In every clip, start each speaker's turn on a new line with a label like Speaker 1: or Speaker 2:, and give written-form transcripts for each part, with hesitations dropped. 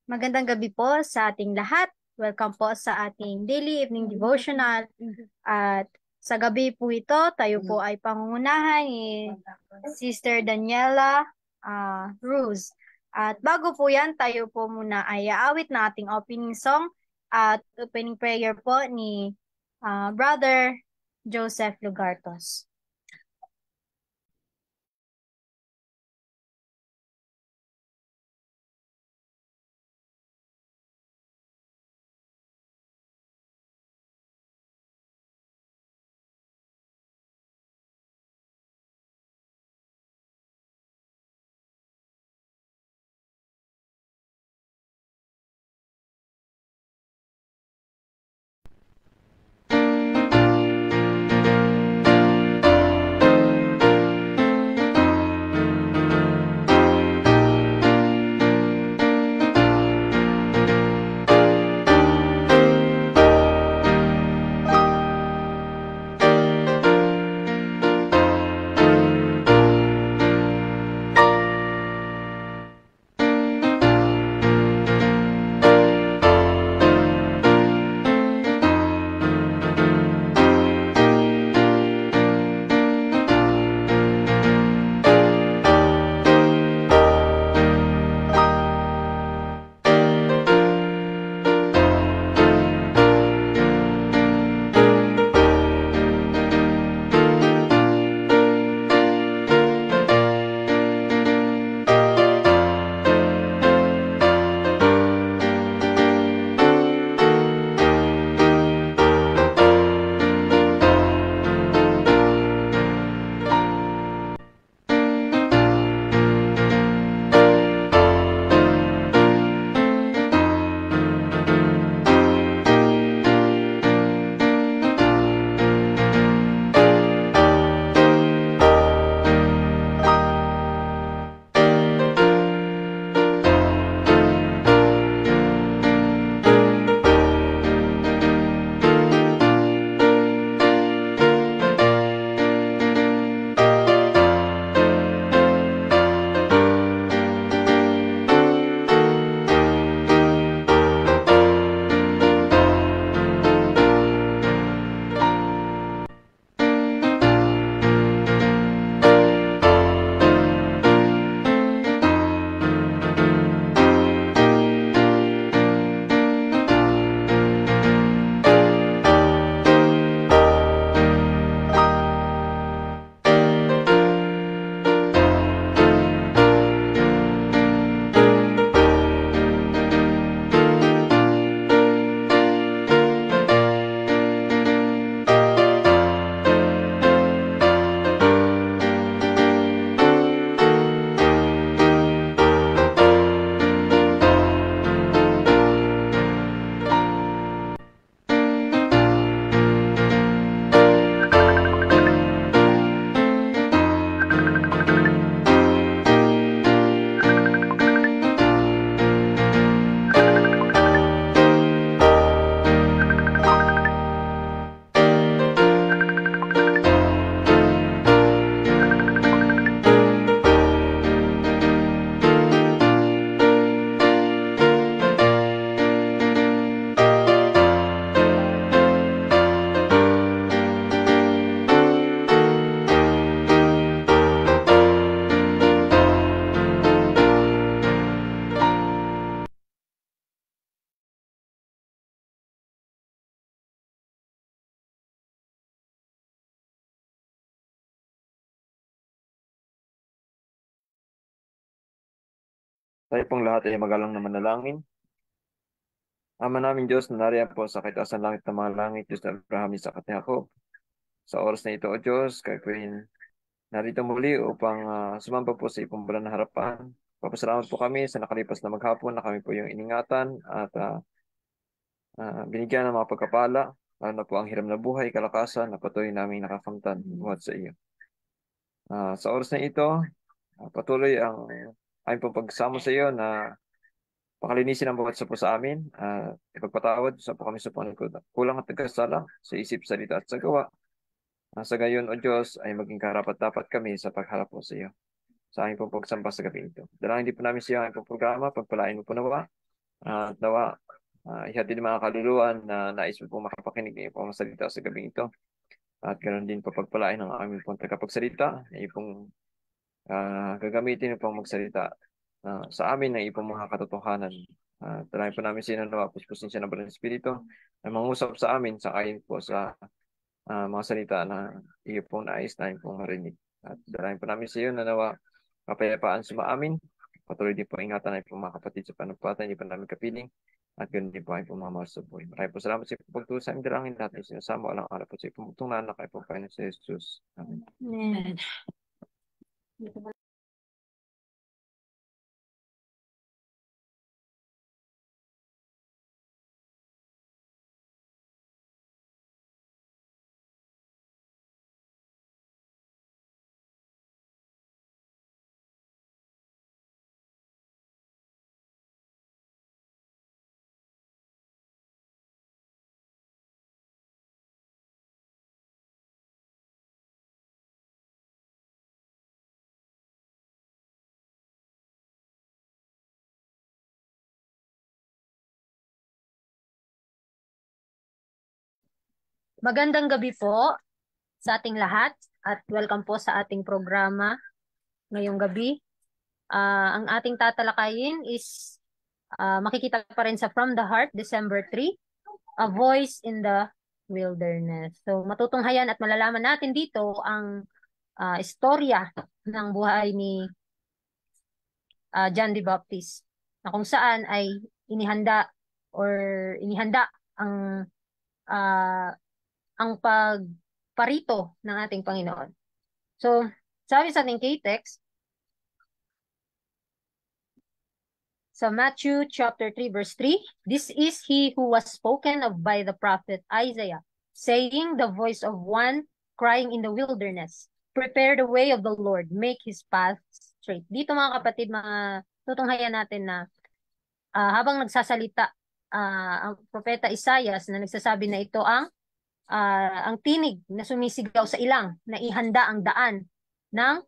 Speaker 1: Magandang gabi po sa ating lahat. Welcome po sa ating daily evening devotional. At sa gabi po ito, tayo po ay pangungunahan ni Sister Daniela Ruz. At bago po yan, tayo po muna ay aawit na ating opening song at opening prayer po ni Brother Joseph Lugartos.
Speaker 2: Tayo pong lahat ay magalang na manalangin. Ama namin Diyos, na nariyan po sa kaitaasan langit ng mga langit, Diyos na Abraham, Isaac at Jacob. Sa oras na ito, O Diyos, kayo po narito muli upang sumamba po sa ipong na harapan. Papasalamat po kami sa nakalipas na maghapon na kami po yung iningatan at binigyan ng mga pagkapala, lalo na po ang hiram na buhay, kalakasan na patuloy namin nakakamtan buhat sa iyo. Sa oras na ito, patuloy ang aming pong pagsamo sa iyo na pakalinisin ang bawat isa po sa amin. Ipagpatawad sa po kami sa panglikod. Kulang at nagkasala sa isip, salita at sa gawa. Sa gayon, O Diyos, ay maging karapat-dapat kami sa pagharap po sa iyo. sa aking pong pagsamba sa gabi ito. Dalangin din po namin sa iyo ang pong programa, pagpalain mo po nawa, at nawa, ihatid ng mga kaluluwa na nais mo po makapakinig ng iyong pong salita sa gabi ito. At ganoon din po pagpalain ng aming pong tagapagsalita, na iyong pong gagamitin pong magsalita sa amin ng iyong mga katotohanan. Dalangin po namin sa inyo nawa, puspusin siya ng Banal na Espiritu, na mangusap sa amin sa ayon po sa mga salita na iyo pong nais na pong marinig. At dalangin po namin sa iyo na nawa kapayapaan sa amin. Patuloy din po ingatan ay pong mga kapatid sa panumpatan, hindi pa namin kapiling. At ganoon din po ay pumamahal sa buhay. Maraming po salamat sa pagtulong sa aming dalangin lahat ng sinasama. Walang alap po sa ipumutong na anak ay po kayo sa Jesus. Amen.
Speaker 1: Amen. Magandang gabi po sa ating lahat at welcome po sa ating programa ngayong gabi. Ang ating tatalakayin is makikita pa rin sa From the Heart, December 3, A Voice in the Wilderness. So matutunghayan at malalaman natin dito ang istorya ng buhay ni John the Baptist na kung saan ay inihanda inihanda ang ah, ang pagparito ng ating Panginoon. So, sabi sa ating K-text, sa Matthew chapter 3 verse 3, this is he who was spoken of by the prophet Isaiah, saying, the voice of one crying in the wilderness, prepare the way of the Lord, make his path straight. Dito mga kapatid, mga tutunghayan natin na habang nagsasalita ang propeta Isaias na nagsasabi na ito ang tinig na sumisigaw sa ilang na ihanda ang daan ng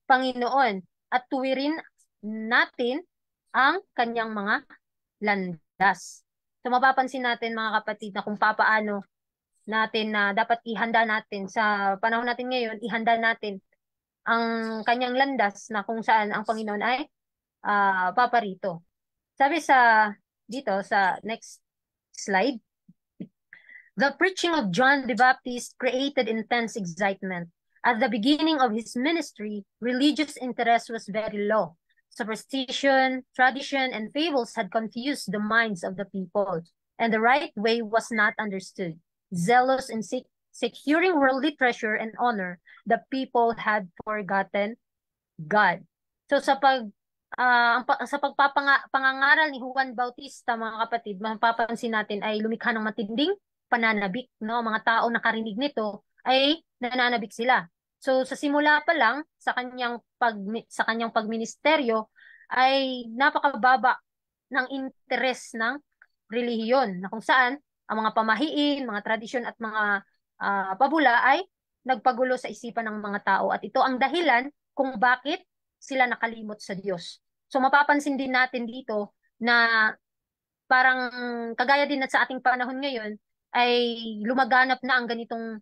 Speaker 1: Panginoon at tuwirin natin ang kanyang mga landas. So mapapansin natin mga kapatid na kung papaano natin na dapat ihanda natin sa panahon natin ngayon, ihanda natin ang kanyang landas na kung saan ang Panginoon ay paparito. Sabi dito sa next slide, the preaching of John the Baptist created intense excitement. At the beginning of his ministry, religious interest was very low. Superstition, tradition, and fables had confused the minds of the people, and the right way was not understood. Zealous in securing worldly treasure and honor, the people had forgotten God. So sa pagpapangaral ni Juan Bautista, mga kapatid, mapapansin natin ay lumikha ng matinding pananabik, no? Mga tao nakarinig nito ay nananabik sila. So sa simula pa lang sa kanyang pagministeryo ay napakababa ng interes ng relihiyon na kung saan ang mga pamahiin, mga tradisyon at mga pabula ay nagpagulo sa isipan ng mga tao at ito ang dahilan kung bakit sila nakalimot sa Diyos. So mapapansin din natin dito na parang kagaya din sa ating panahon ngayon ay lumaganap na ang ganitong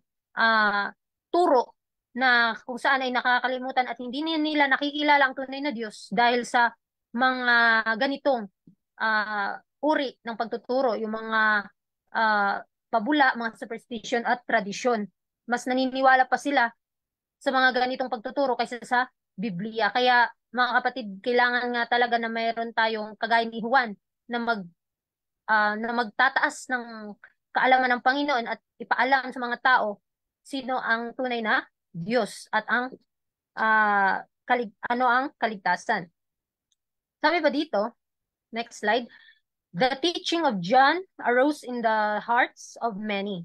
Speaker 1: turo na kung saan ay nakakalimutan at hindi nila nakikilala ang tunay na Diyos dahil sa mga ganitong uri ng pagtuturo, yung mga pabula, mga superstition at tradisyon. Mas naniniwala pa sila sa mga ganitong pagtuturo kaysa sa Biblia. Kaya mga kapatid, kailangan nga talaga na mayroon tayong kagaya ni Juan na magtataas ng kaalaman ng Panginoon at ipaalam sa mga tao sino ang tunay na Diyos at ang ang kaligtasan. Sabi pa dito, next slide, the teaching of John arose in the hearts of many.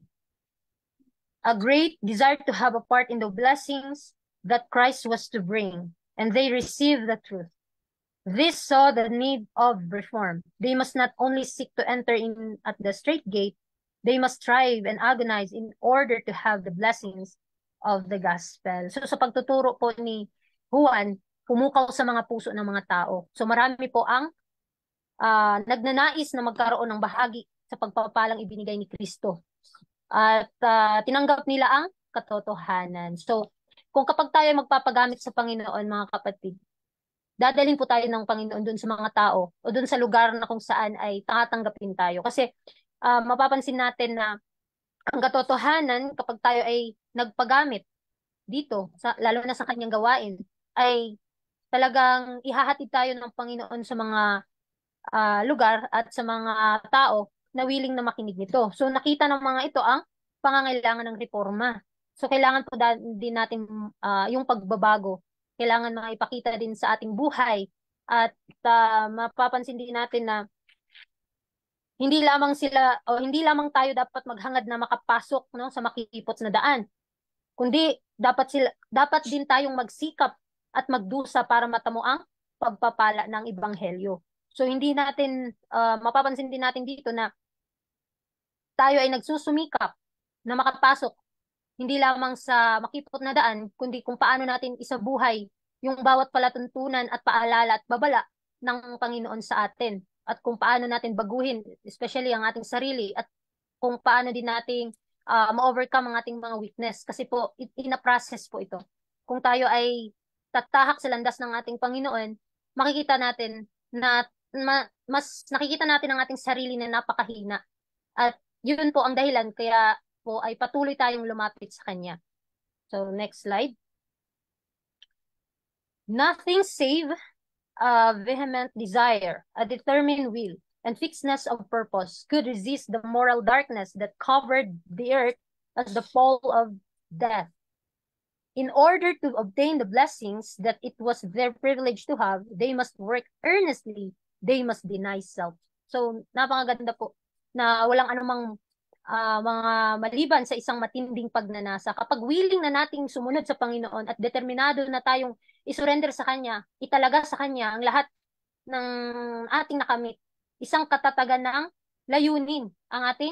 Speaker 1: A great desire to have a part in the blessings that Christ was to bring, and they received the truth. This saw the need of reform. They must not only seek to enter in at the straight gate, they must strive and agonize in order to have the blessings of the gospel. So sa pagtuturo po ni Juan
Speaker 3: pumukaw sa mga puso ng mga tao. So marami po ang nagnanais na magkaroon ng bahagi sa pagpapalang ibinigay ni Kristo. At tinanggap nila ang katotohanan. So, kung kapag tayo ay magpapagamit sa Panginoon, mga kapatid, dadalhin po tayo ng Panginoon dun sa mga tao o dun sa lugar na kung saan ay tatanggapin tayo. Kasi mapapansin natin na ang katotohanan, kapag tayo ay nagpagamit dito, lalo na sa kanyang gawain, ay talagang ihahatid tayo ng Panginoon sa mga lugar at sa mga tao na willing na makinig nito. So nakita ng mga ito ang pangangailangan ng reforma. So kailangan po din natin yung pagbabago. Kailangan maipakita din sa ating buhay at mapapansin din natin na hindi lamang sila o hindi lamang tayo dapat maghangad na makapasok no sa makikipot na daan, kundi dapat din tayong magsikap at magdusa para matamo ang pagpapala ng ebanghelyo. So hindi natin mapapansin din natin dito na tayo ay nagsusumikap na makapasok hindi lamang sa makipot na daan, kundi kung paano natin isabuhay yung bawat palatuntunan at paalala at babala ng Panginoon sa atin at kung paano natin baguhin, especially ang ating sarili at kung paano din nating ma-overcome ang ating mga weakness. Kasi po, in a process po ito. Kung tayo ay tatahak sa landas ng ating Panginoon, makikita natin na mas nakikita natin ang ating sarili na napakahina. At yun po ang dahilan kaya po ay patuloy tayong lumapit sa Kanya. So, next slide. Nothing save a vehement desire, a determined will, and fixedness of purpose could resist the moral darkness that covered the earth as the pall of death. In order to obtain the blessings that it was their privilege to have, they must work earnestly. They must deny self. So, napakaganda po na walang anumang mga maliban sa isang matinding pagnanasa. Kapag willing na nating sumunod sa Panginoon at determinado na tayong isurrender sa Kanya, italaga sa Kanya ang lahat ng ating nakamit, isang katatagan ng layunin ang ating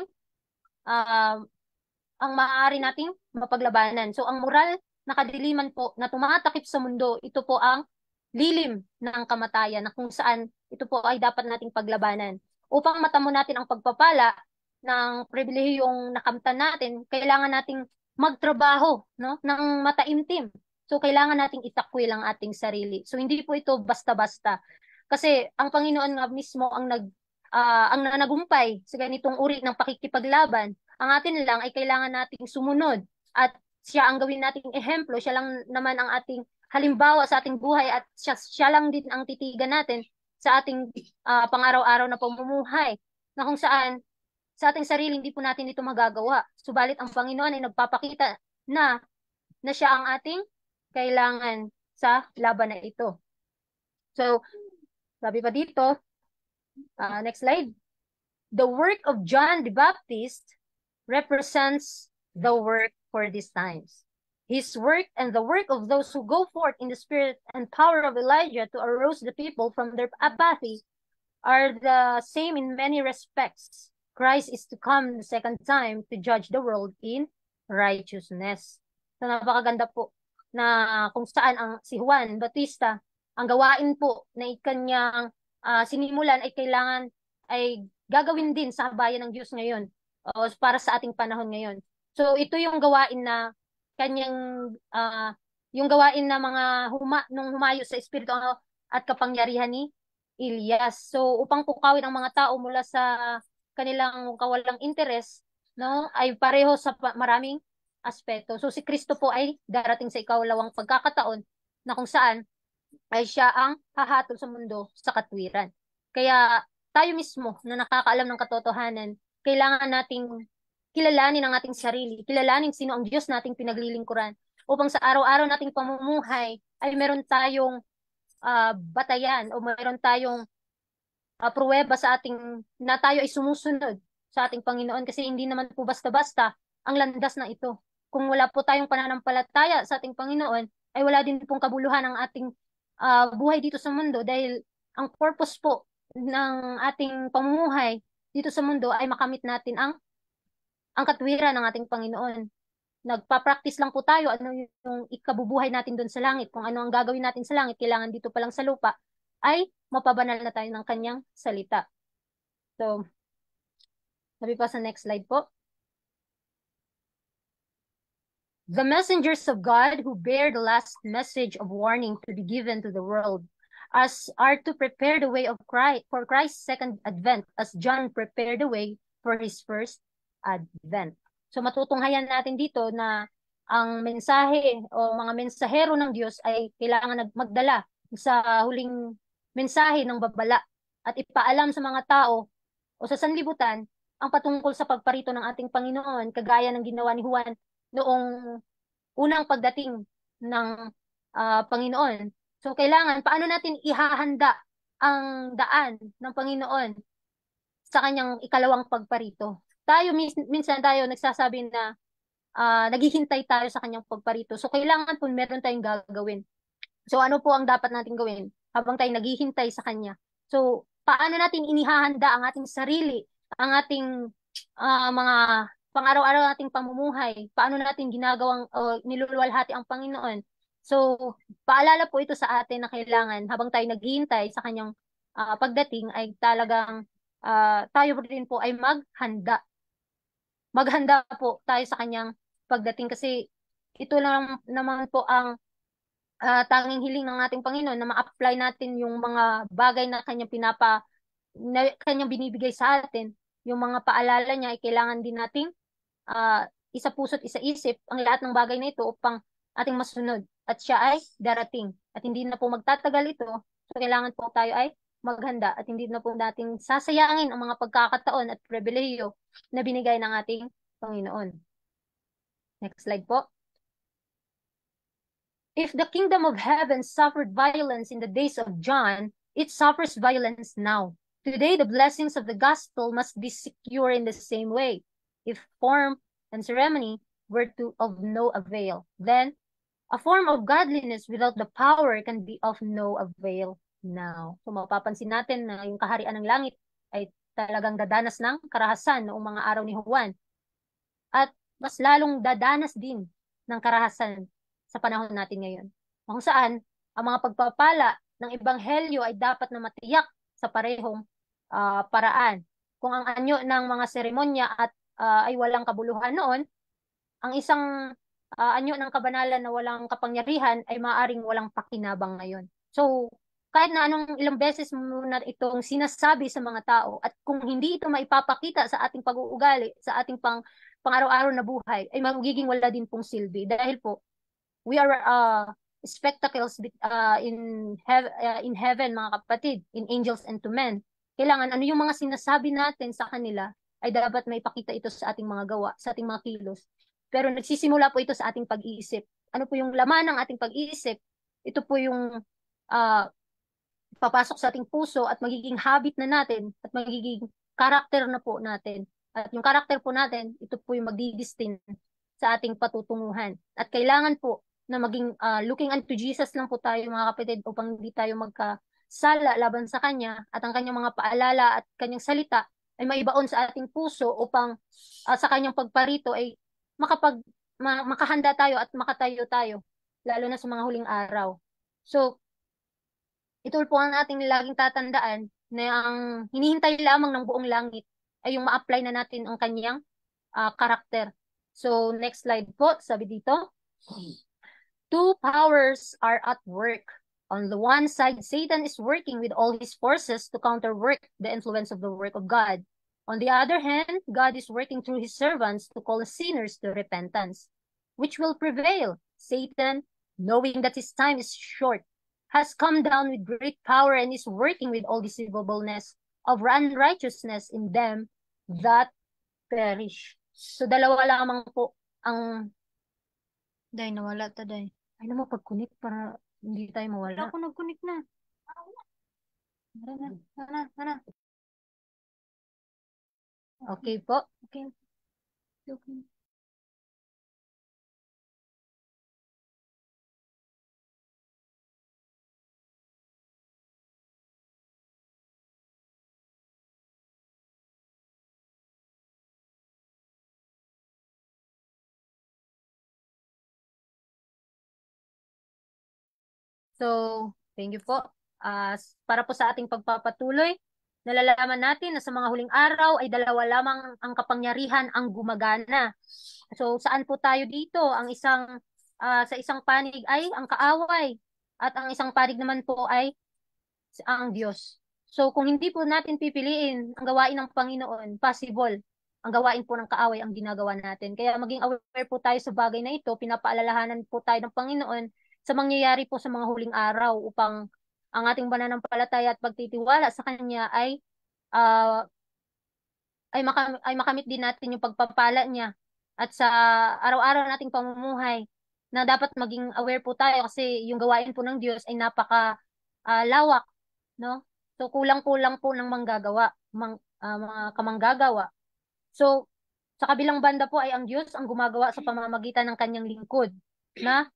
Speaker 3: ang maaari nating mapaglabanan. So ang moral na kadiliman po na tumatakip sa mundo, ito po ang lilim ng kamatayan na kung saan ito po ay dapat nating paglabanan. Upang matamo natin ang pagpapala ng pribilehiyong nakamtan natin, kailangan nating magtrabaho no, ng mataimtim. So, kailangan nating itakwil ang ating sarili. So, hindi po ito basta-basta. Kasi ang Panginoon nga mismo ang nanagumpay sa ganitong uri ng pakikipaglaban. Ang atin lang ay kailangan nating sumunod at siya ang gawin nating ehemplo, siya lang naman ang ating halimbawa sa ating buhay at siya lang din ang titigan natin sa ating pang-araw-araw na pamumuhay na kung saan sa ating sarili hindi po natin ito magagawa. Subalit ang Panginoon ay nagpapakita na siya ang ating kailangan sa laban na ito. So, sabi pa dito, next slide. The work of John the Baptist represents the work for these times. His work and the work of those who go forth in the spirit and power of Elijah to arouse the people from their apathy are the same in many respects. Christ is to come the second time to judge the world in righteousness. So napakaganda po na kung saan si Juan Bautista, ang gawain po na ikanyang sinimulan ay kailangan ay gagawin din sa bayan ng Diyos ngayon o para sa ating panahon ngayon. So ito yung gawain na kanyang yung gawain na nung humayo sa espiritu at kapangyarihan ni Elias. So upang pukawin ang mga tao mula sa kanilang kawalang interes, no, ay pareho sa maraming aspeto. So si Kristo po ay darating sa ikalawang pagkakataon na kung saan ay siya ang hahatol sa mundo sa katwiran. Kaya tayo mismo na nakakaalam ng katotohanan, kailangan nating kilalanin ang ating sarili, kilalanin sino ang Diyos nating pinaglilingkuran upang sa araw-araw nating pamumuhay ay meron tayong batayan o meron tayong pruweba sa ating na tayo ay sumusunod sa ating Panginoon kasi hindi naman po basta-basta ang landas na ito. Kung wala po tayong pananampalataya sa ating Panginoon, ay wala din pong kabuluhan ang ating buhay dito sa mundo dahil ang purpose po ng ating pamumuhay dito sa mundo ay makamit natin ang katwiran ng ating Panginoon. nagpa-practice lang po tayo ano yung ikabubuhay natin doon sa langit, kung ano ang gagawin natin sa langit, kailangan dito pa lang sa lupa, ay mapabanal na tayo ng kanyang salita. So, sabi pa sa next slide po. The messengers of God who bear the last message of warning to be given to the world, as are to prepare the way of Christ for Christ's second advent, as John prepared the way for his first advent. So matutunghayan natin dito na ang mensahe o mga mensahero ng Diyos ay kailangan magdala sa huling mensahe ng babala at ipaalam sa mga tao o sa sanlibutan ang patungkol sa pagparito ng ating Panginoon, kagaya ng ginawa ni Juan noong unang pagdating ng Panginoon. So kailangan, paano natin ihahanda ang daan ng Panginoon sa kanyang ikalawang pagparito? Tayo, minsan tayo nagsasabi na naghihintay tayo sa kanyang pagparito. So kailangan po meron tayong gagawin. So ano po ang dapat natin gawin habang tayo naghihintay sa kanya? So paano natin inihahanda ang ating sarili, ang ating mga pang-araw-araw nating pamumuhay, paano natin ginagawang niluluwalhati ang Panginoon. So, paalala po ito sa atin na kailangan habang tayo naghihintay sa kanyang pagdating ay talagang tayo rin po ay maghanda. Maghanda po tayo sa kanyang pagdating kasi ito lang naman po ang tanging hiling ng ating Panginoon na ma-apply natin yung mga bagay na kanyang binibigay sa atin. Yung mga paalala niya ay kailangan din nating isa puso't isa isip ang lahat ng bagay na ito upang ating masunod. At siya ay darating. At hindi na po magtatagal ito. So kailangan po tayo ay maghanda at hindi na po natin sasayangin ang mga pagkakataon at pribilehiyo na binigay ng ating Panginoon. Next slide po. If the kingdom of heaven suffered violence in the days of John, it suffers violence now. Today, the blessings of the gospel must be secure in the same way. If form and ceremony were of no avail, then a form of godliness without the power can be of no avail now. So mapapansin natin na yung kaharian ng langit ay talagang dadanas ng karahasan noong mga araw ni Juan. At mas lalong dadanas din ng karahasan sa panahon natin ngayon. Kung saan, ang mga pagpapala ng ebanghelyo ay dapat na matiyak sa parehong paraan. Kung ang anyo ng mga seremonya at ay walang kabuluhan noon, ang isang anyo ng kabanalan na walang kapangyarihan ay maaring walang pakinabang ngayon. So, kahit na anong ilang beses mo na itong sinasabi sa mga tao at kung hindi ito maipapakita sa ating pag-uugali, sa ating pang-araw-araw na buhay, ay magiging wala din pong silbi. Dahil po, we are spectacles in heaven, mga kapatid, in angels and to men. Kailangan ano yung mga sinasabi natin sa kanila ay dapat may pakita ito sa ating mga gawa, sa ating mga kilos. Pero nagsisimula po ito sa ating pag-iisip. Ano po yung laman ng ating pag-iisip? Ito po yung papasok sa ating puso at magiging habit na natin at magiging karakter na po natin. At yung karakter po natin, ito po yung magdidistin sa ating patutunguhan. At kailangan po na maging looking unto Jesus lang po tayo, mga kapatid, upang hindi tayo magkasala laban sa Kanya at ang Kanyang mga paalala at Kanyang salita ay maibaon sa ating puso upang sa Kanyang pagparito ay makahanda tayo at makatayo tayo, lalo na sa mga huling araw. So, ito po ang ating laging tatandaan na ang hinihintay lamang ng buong langit ay yung ma-apply na natin ang kanyang karakter. So, next slide po, sabi dito. Two powers are at work. On the one side, Satan is working with all his forces to counterwork the influence of the work of God. On the other hand, God is working through his servants to call sinners to repentance. Which will prevail? Satan, knowing that his time is short, has come down with great power and is working with all deceivableness of unrighteousness in them that perish. So, dalawa lamang po ang...
Speaker 1: Day, nawala ta, day.
Speaker 3: Ay naman, pag-connect para hindi tayo mawala.
Speaker 1: Ako nag-connect na.
Speaker 3: Tara. Okay po.
Speaker 1: Okay. Okay.
Speaker 3: So, thank you po. Para po sa ating pagpapatuloy, nalalaman natin na sa mga huling araw ay dalawa lamang ang kapangyarihan ang gumagana. So, saan po tayo dito? Sa isang panig ay ang kaaway at ang isang panig naman po ay ang Diyos. So, kung hindi po natin pipiliin ang gawain ng Panginoon, possible ang gawain po ng kaaway ang ginagawa natin. Kaya maging aware po tayo sa bagay na ito, pinapaalalahanan po tayo ng Panginoon sa mangyayari po sa mga huling araw upang ang ating pananampalataya at pagtitiwala sa Kanya ah, ay makamit din natin yung pagpapala niya at sa araw-araw nating pamumuhay na dapat maging aware po tayo kasi yung gawain po ng Diyos ay napaka lawak, no? So kulang-kulang po ng mga kamanggagawa. So sa kabilang banda po ay ang Diyos ang gumagawa sa pamamagitan ng kanyang lingkod na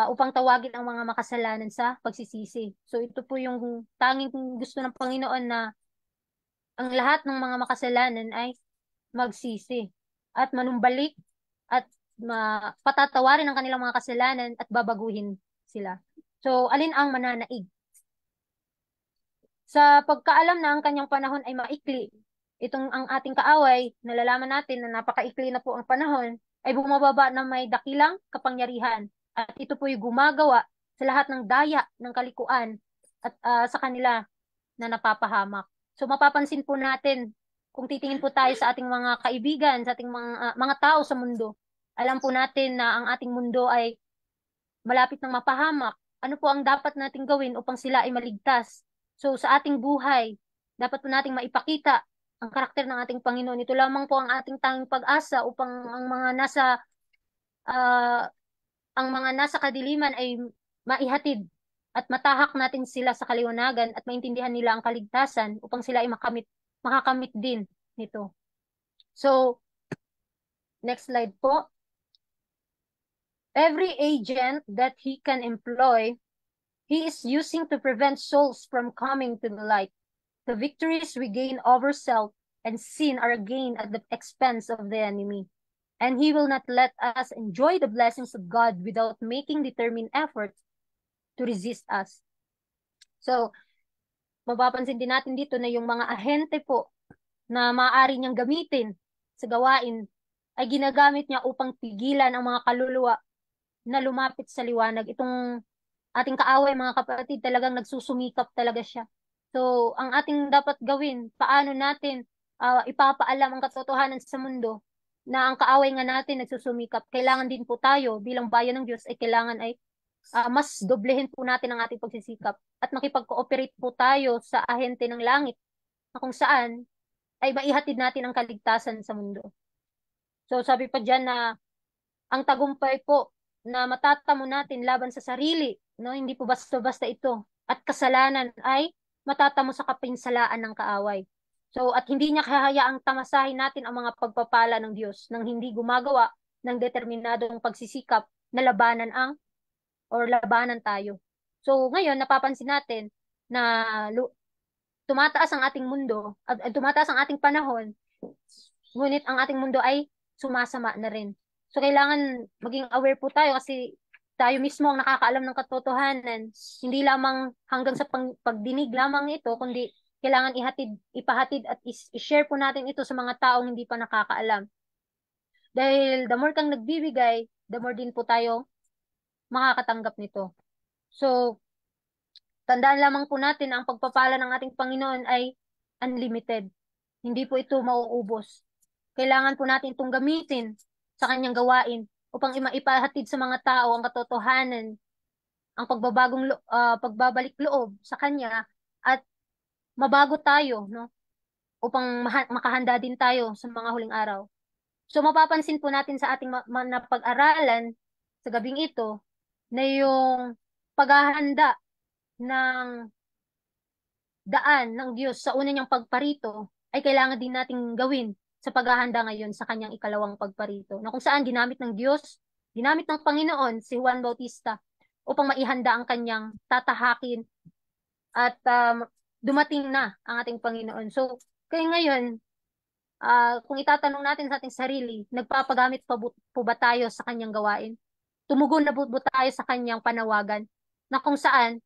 Speaker 3: upang tawagin ang mga makasalanan sa pagsisisi. So ito po yung tanging gusto ng Panginoon na ang lahat ng mga makasalanan ay magsisi at manumbalik at patatawarin ang kanilang mga kasalanan at babaguhin sila. So, alin ang mananaig? Sa pagkaalam na ang kanyang panahon ay maikli, itong ang ating kaaway, nalalaman natin na napakaikli na po ang panahon, ay bumababa na may dakilang kapangyarihan. At ito po yung gumagawa sa lahat ng daya ng kalikuan at sa kanila na napapahamak. So mapapansin po natin kung titingin po tayo sa ating mga kaibigan, sa ating mga tao sa mundo, alam po natin na ang ating mundo ay malapit ng mapahamak. Ano po ang dapat nating gawin upang sila ay maligtas? So sa ating buhay, dapat po nating maipakita ang karakter ng ating Panginoon. Ito lamang po ang ating tanging pag-asa upang ah, ang mga nasa kadiliman ay maihatid at matahak natin sila sa kaliwanagan at maintindihan nila ang kaligtasan upang sila ay makakamit din nito. So, next slide po. Every agent that he can employ, he is using to prevent souls from coming to the light. The victories we gain over self and sin are gained at the expense of the enemy. And he will not let us enjoy the blessings of God without making determined efforts to resist us. So, mapapansin din natin dito na yung mga ahente po na maaari niyang gamitin sa gawain ay ginagamit niya upang pigilan ang mga kaluluwa na lumapit sa liwanag. Itong ating kaaway, mga kapatid, talagang nagsusumikap talaga siya. So, ang ating dapat gawin, paano natin ipapaalam ang katotohanan sa mundo na ang kaaway nga natin nagsusumikap. Kailangan din po tayo bilang bayan ng Diyos ay kailangan ay mas doblehin po natin ang ating pagsisikap at makipag-cooperate po tayo sa ahente ng langit na kung saan ay maihatid natin ang kaligtasan sa mundo. So sabi pa dyan na ang tagumpay po na matatamo natin laban sa sarili, no, hindi po basta-basta ito. At kasalanan ay matatamo sa kapinsalaan ng kaaway. So at hindi niya kahayaang tamasahin natin ang mga pagpapala ng Diyos nang hindi gumagawa ng determinadong pagsisikap na labanan tayo. So ngayon napapansin natin na tumataas ang ating mundo at tumataas ang ating panahon, ngunit ang ating mundo ay sumasama na rin. So kailangan maging aware po tayo kasi tayo mismo ang nakakaalam ng katotohanan. Hindi lamang hanggang sa pagdinig lamang ito, kundi kailangan ipahatid at i-share po natin ito sa mga taong hindi pa nakakaalam. Dahil the more kang nagbibigay, the more din po tayo makakatanggap nito. So, tandaan lamang po natin na ang pagpapala ng ating Panginoon ay unlimited. Hindi po ito mauubos. Kailangan po natin itong gamitin sa kanyang gawain upang maipahatid sa mga tao ang katotohanan, ang pagbabalik loob sa kanya at mabago tayo, no? Upang makahanda din tayo sa mga huling araw. So mapapansin po natin sa ating napag-aralan sa gabing ito na yung paghahanda ng daan ng Diyos sa una niyang pagparito ay kailangan din nating gawin sa paghahanda ngayon sa kanyang ikalawang pagparito. Na kung saan ginamit ng Diyos, ginamit ng Panginoon si Juan Bautista upang maihanda ang kanyang tatahakin at dumating na ang ating Panginoon. So, kaya ngayon, kung itatanong natin sa ating sarili, nagpapagamit po ba tayo sa kanyang gawain? Tumugon na po tayo sa kanyang panawagan? na kung saan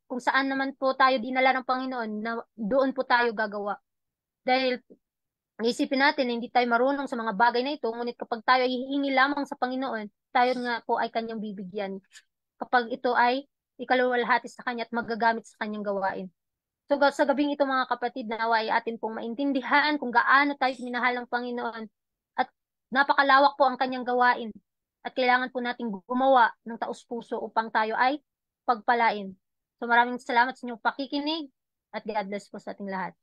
Speaker 3: naman po tayo dinala ng Panginoon, na doon po tayo gagawa. Dahil isipin natin na hindi tayo marunong sa mga bagay na ito, ngunit kapag tayo ay hihingi lamang sa Panginoon, tayo nga po ay kanyang bibigyan. Kapag ito ay ikaluwalhati sa kanya at magagamit sa kanyang gawain. So sa gabing ito mga kapatid, nawa ay atin pong maintindihan kung gaano tayo minahal ng Panginoon at napakalawak po ang kanyang gawain at kailangan po nating gumawa ng taus-puso upang tayo ay pagpalain. So maraming salamat sa inyong pakikinig at God bless po sa ating lahat.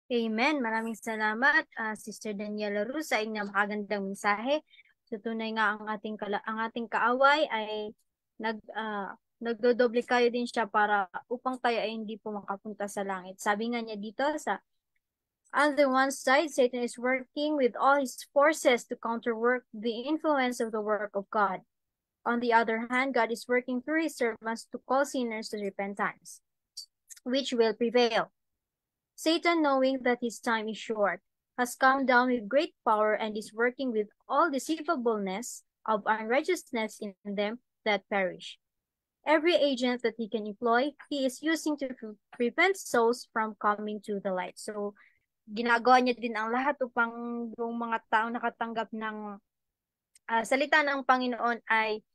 Speaker 1: Amen. Maraming salamat, Sister Daniela Ruz, sa inyong makagandang mensahe. So, tunay nga ang ating kaaway ay nagdodoble kayo din siya para upang tayo ay hindi po makapunta sa langit. Sabi nga niya dito on the one side, Satan is working with all his forces to counterwork the influence of the work of God. On the other hand, God is working through his servants to call sinners to repentance, which will prevail. Satan, knowing that his time is short, has come down with great power and is working with all deceivableness of unrighteousness in them that perish. Every agent that he can employ, he is using to prevent souls from coming to the light. So, ginagawa niya din ang lahat upang yung mga taong nakatanggap ng salita ng Panginoon ay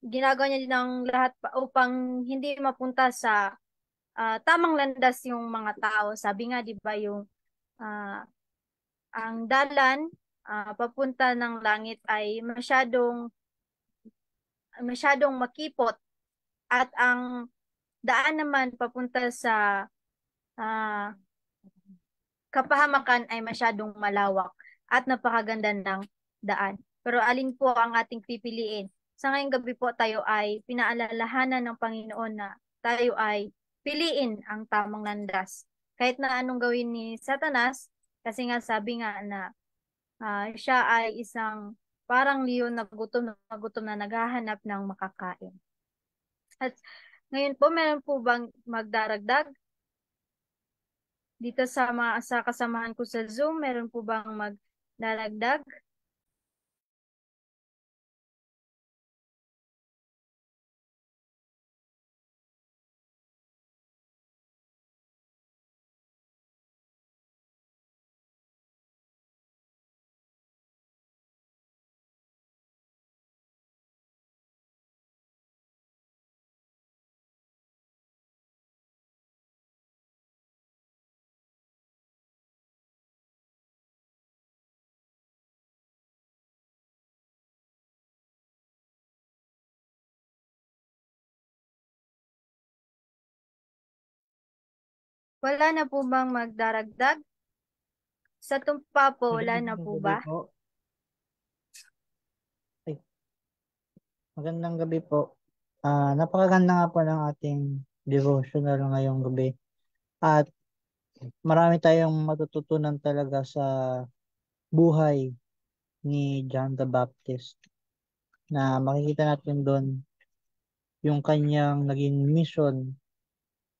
Speaker 1: ginagawa niya din ang lahat upang hindi mapunta sa tamang landas yung mga tao. Sabi nga, di ba, ah, ang dalan papunta ng langit ay masyadong makipot at ang daan naman papunta sa ah, kapahamakan ay masyadong malawak at napakaganda ng daan. Pero alin po ang ating pipiliin? Sa ngayong gabi po tayo ay pinaalalahanan ng Panginoon na tayo ay piliin ang tamang landas. Kahit na anong gawin ni Satanas, kasi nga sabi nga na siya ay isang parang leon na gutom na naghahanap ng makakain. At ngayon po, meron po bang magdaragdag? Dito sa kasamahan ko sa Zoom, meron po bang magdaragdag? Wala na po bang magdaragdag? Sa tumpa po, wala na po ba?
Speaker 4: Ay, magandang gabi po. Napakaganda nga po ng ating devotional ngayong gabi. At marami tayong matututunan talaga sa buhay ni John the Baptist, na makikita natin doon yung kanyang naging mission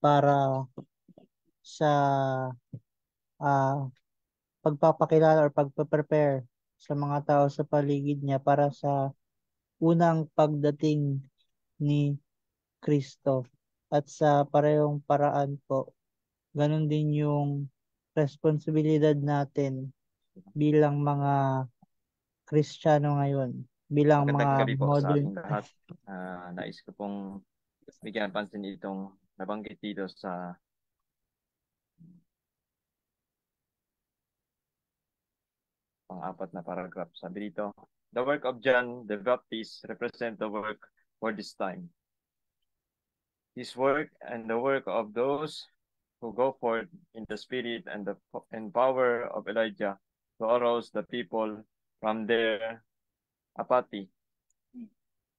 Speaker 4: para sa ah, pagpapakilala or pagpaprepare sa mga tao sa paligid niya para sa unang pagdating ni Kristo. At sa parehong paraan po, ganun din yung responsibilidad natin bilang mga Kristiyano ngayon, bilang mga
Speaker 2: Magandang gabi po sa
Speaker 4: modern.
Speaker 2: ating lahat. Nais ko pong bigyan pansin itong nabanggit dito sa pang-apat na paragraph. Sabi dito, the work of John the Baptist represent the work for this time. His work and the work of those who go forth in the spirit and the power of Elijah to arouse the people from their apathy.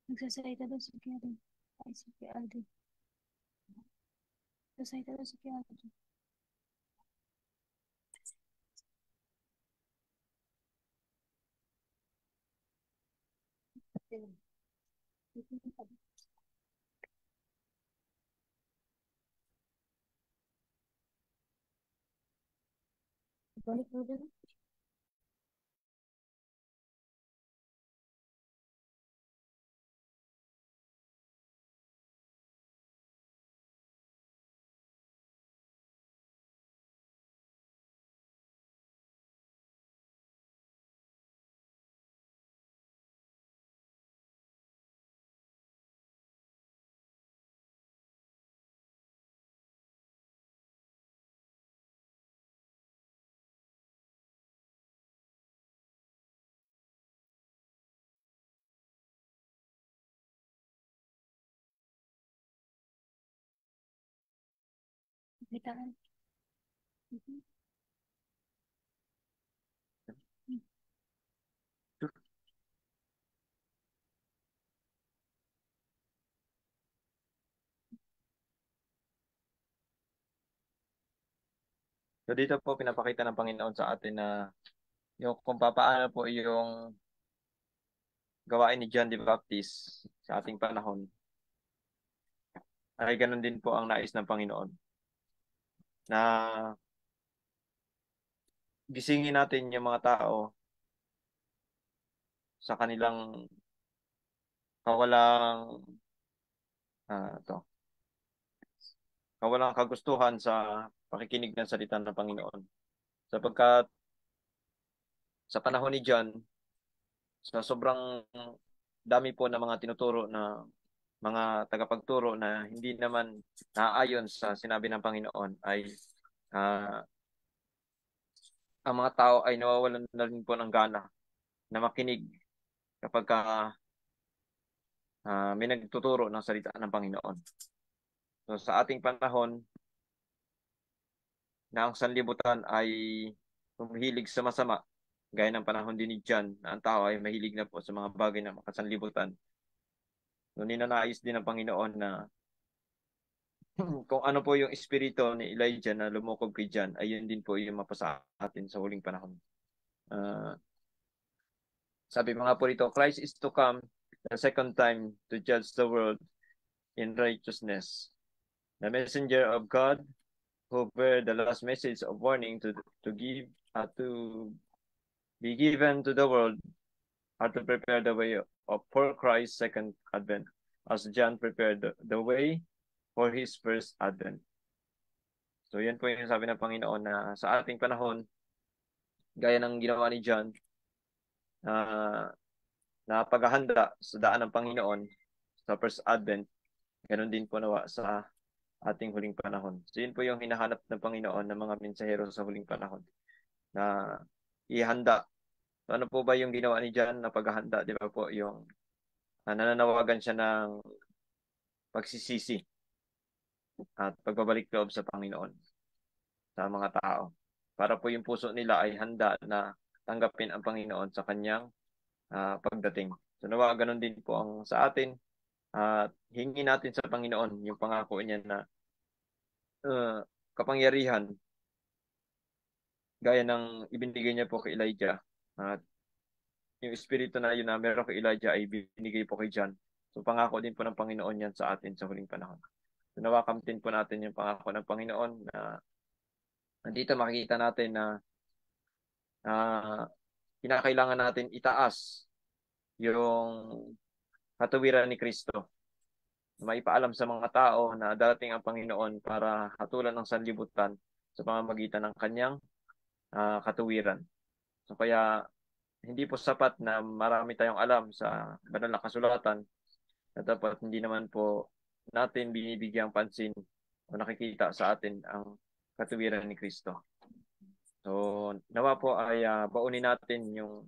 Speaker 1: Nagsasalita daw si Kuya Alden. Ay, si Kuya Alden. Nagsasalita daw si Kuya Alden.
Speaker 2: So dito po pinapakita ng Panginoon sa atin na yung kung papaano po yung gawain ni John the Baptist sa ating panahon ay ganun din po ang nais ng Panginoon na gisingin natin yung mga tao sa kanilang kawalang to kawalang kagustuhan sa pakikinig ng salita ng Panginoon. Sapagkat sa panahon ni John, sa sobrang dami po ng mga tinuturo na mga tagapagturo na hindi naman naaayon sa sinabi ng Panginoon ay ah, ang mga tao ay nawawalan na rin po ng gana na makinig kapag may nagtuturo ng salita ng Panginoon. So sa ating panahon na ang sanlibutan ay humihilig sa masama, gaya ng panahon din ni John, na ang tao ay mahilig na po sa mga bagay na makasanlibutan. So ninanais din ng Panginoon na kung ano po yung espiritu ni Elijah na lumukob kay John, ay yun din po yung mapasa atin sa huling panahon. Uh, Sabi mga po rito, Christ is to come the second time to judge the world in righteousness. The messenger of God who bear the last message of warning to give to be given to the world are to prepare the way of for Christ's second advent, as John prepared the way for his first advent. So yan po yung sabi ng Panginoon na sa ating panahon, gaya ng ginawa ni John, na paghahanda sa daan ng Panginoon sa first advent, ganun din po nawa sa ating huling panahon. So yun po yung hinahanap ng Panginoon ng mga mensahero sa huling panahon na ihanda. So ano po ba yung ginawa ni John na paghahanda? Di ba po yung nananawagan siya ng pagsisisi at pagbabalik loob sa Panginoon sa mga tao. Para po yung puso nila ay handa na tanggapin ang Panginoon sa kanyang pagdating. So nawa ganun din po ang sa atin at hingi natin sa Panginoon yung pangako niya na kapangyarihan gaya ng ibinigay niya po kay Elijah. At yung espiritu na yun na meron kay Elijah ay binigay po kay John. So pangako din po ng Panginoon yan sa atin sa huling panahon. So nawakamtin po natin yung pangako ng Panginoon na nandito makikita natin na kinakailangan natin itaas yung katuwiran ni Kristo. Maipaalam sa mga tao na darating ang Panginoon para hatulan ng sanlibutan sa pamamagitan ng kanyang katuwiran. So kaya hindi po sapat na marami tayong alam sa banal na kasulatan na dapat hindi naman po natin binibigyang pansin o nakikita sa atin ang katuwiran ni Kristo. So nawa po ay baunin natin yung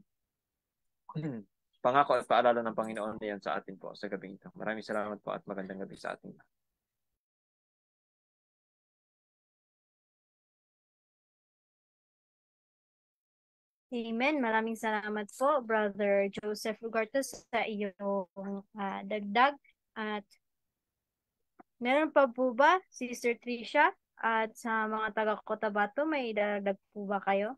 Speaker 2: pangako at paalala ng Panginoon na yan sa atin po sa gabing ito. Maraming salamat po at magandang gabi sa atin.
Speaker 1: Amen. Maraming salamat po, Brother Joseph Ugarte, sa iyong dagdag. At meron pa po ba, Sister Tricia? At sa mga taga-Cotabato, may dagdag po ba kayo?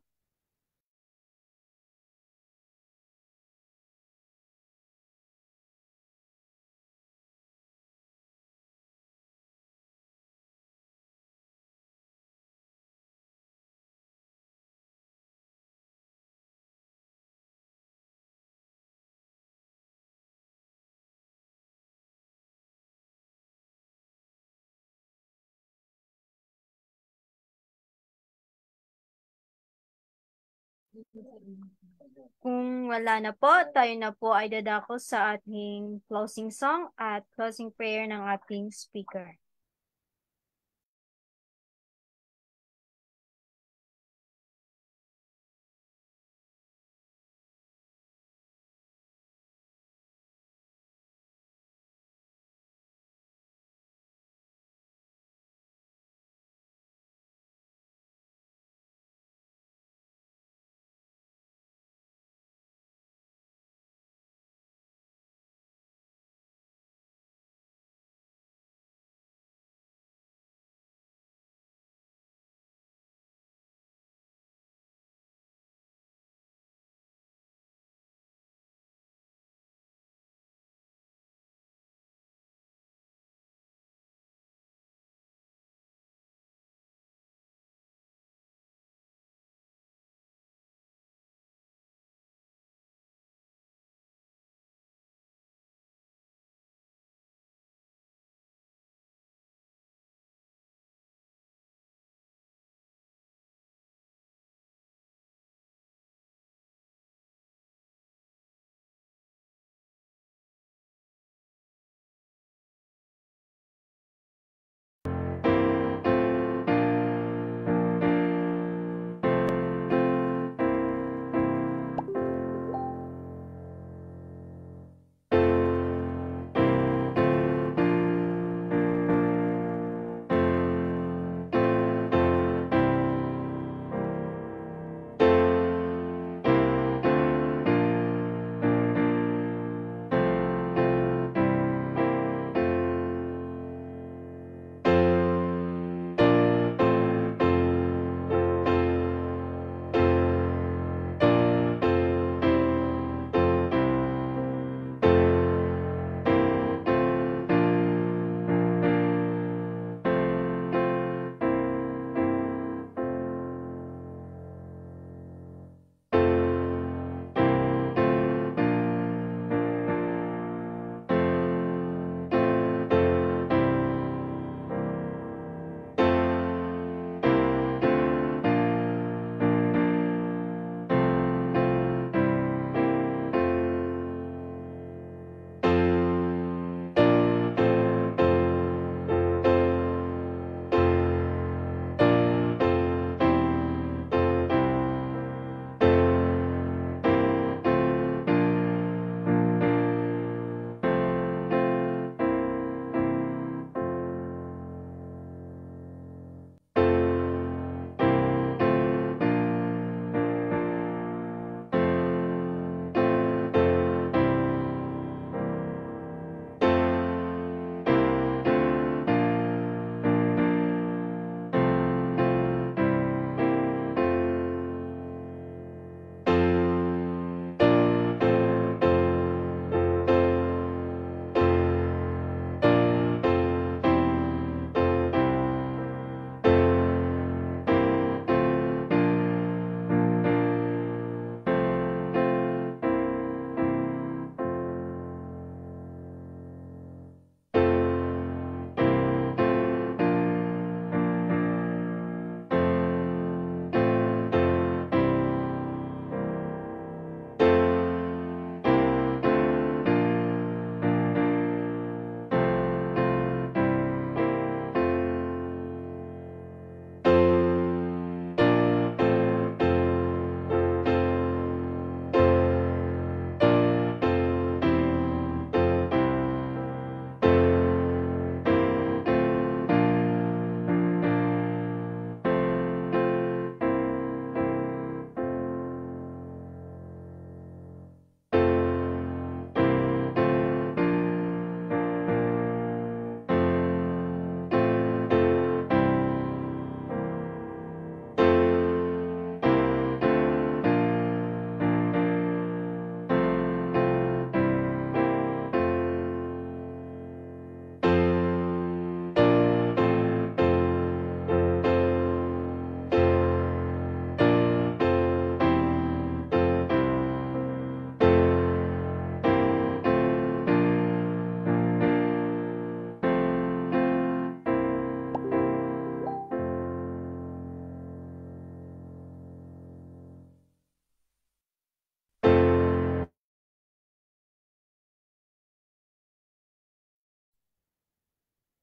Speaker 1: Kung wala na po, tayo na po ay dadako sa ating closing song at closing prayer ng ating speaker.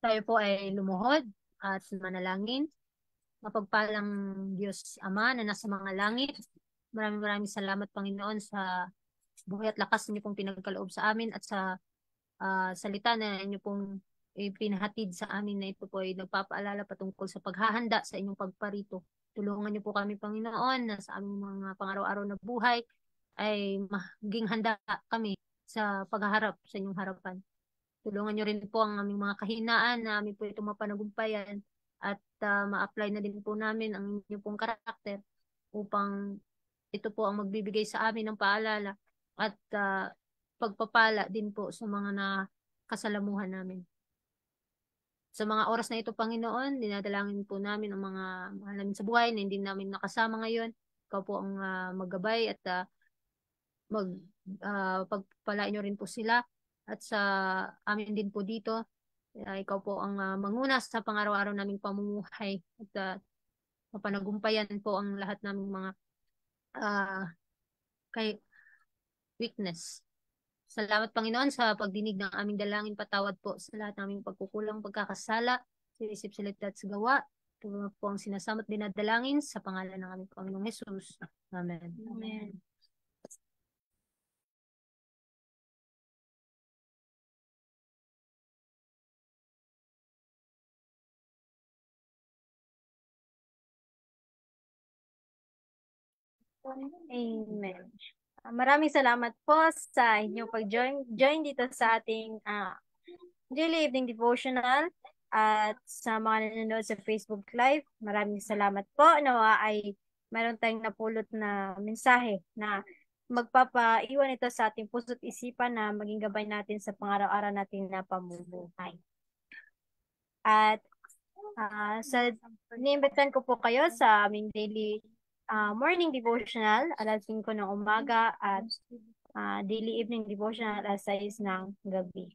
Speaker 3: Tayo po ay lumuhod at manalangin. Mapagpalang Diyos Ama na nasa mga langit. Maraming salamat, Panginoon, sa buhay at lakas niyo pong pinagkaloob sa amin at sa salita na inyo pong pinahatid sa amin na ito po ay nagpapaalala patungkol sa paghahanda sa inyong pagparito. Tulungan niyo po kami, Panginoon, na sa aming mga pang-araw-araw na buhay ay maging handa kami sa paghaharap sa inyong harapan. Tulungan niyo rin po ang aming mga kahinaan na amin po itong mapanagumpayan at ma-apply na din po namin ang inyong pong karakter upang ito po ang magbibigay sa amin ng paalala at pagpapala din po sa mga nakasalamuhan namin. Sa mga oras na ito, Panginoon, dinadalangin po namin ang mga mahal namin sa buhay na hindi namin nakasama ngayon. Ikaw po ang maggabay at pagpalain nyo rin po sila. At sa amin din po dito, ikaw po ang manguna sa pang-araw-araw naming pamumuhay. At mapanagumpayan po ang lahat naming mga kay weakness. Salamat, Panginoon, sa pagdinig ng aming dalangin. Patawad po sa lahat naming pagkukulang, pagkakasala, sa isip, salita at sa gawa. Ito po ang sinasama't dinadalangin sa pangalan ng aming Panginoong Jesus. Amen. Amen.
Speaker 1: Amen. Maraming salamat po sa inyong pag-join dito sa ating daily evening devotional at sa mga nanonood sa Facebook Live. Maraming salamat po. Nawa ay meron tayong napulot na mensahe na magpapaiwan ito sa ating puso't isipan na maging gabay natin sa pang-araw-araw natin na pamumuhay. At inimbitan ko po kayo sa aming daily morning devotional alas 5 ng umaga at daily evening devotional alas 6 ng gabi.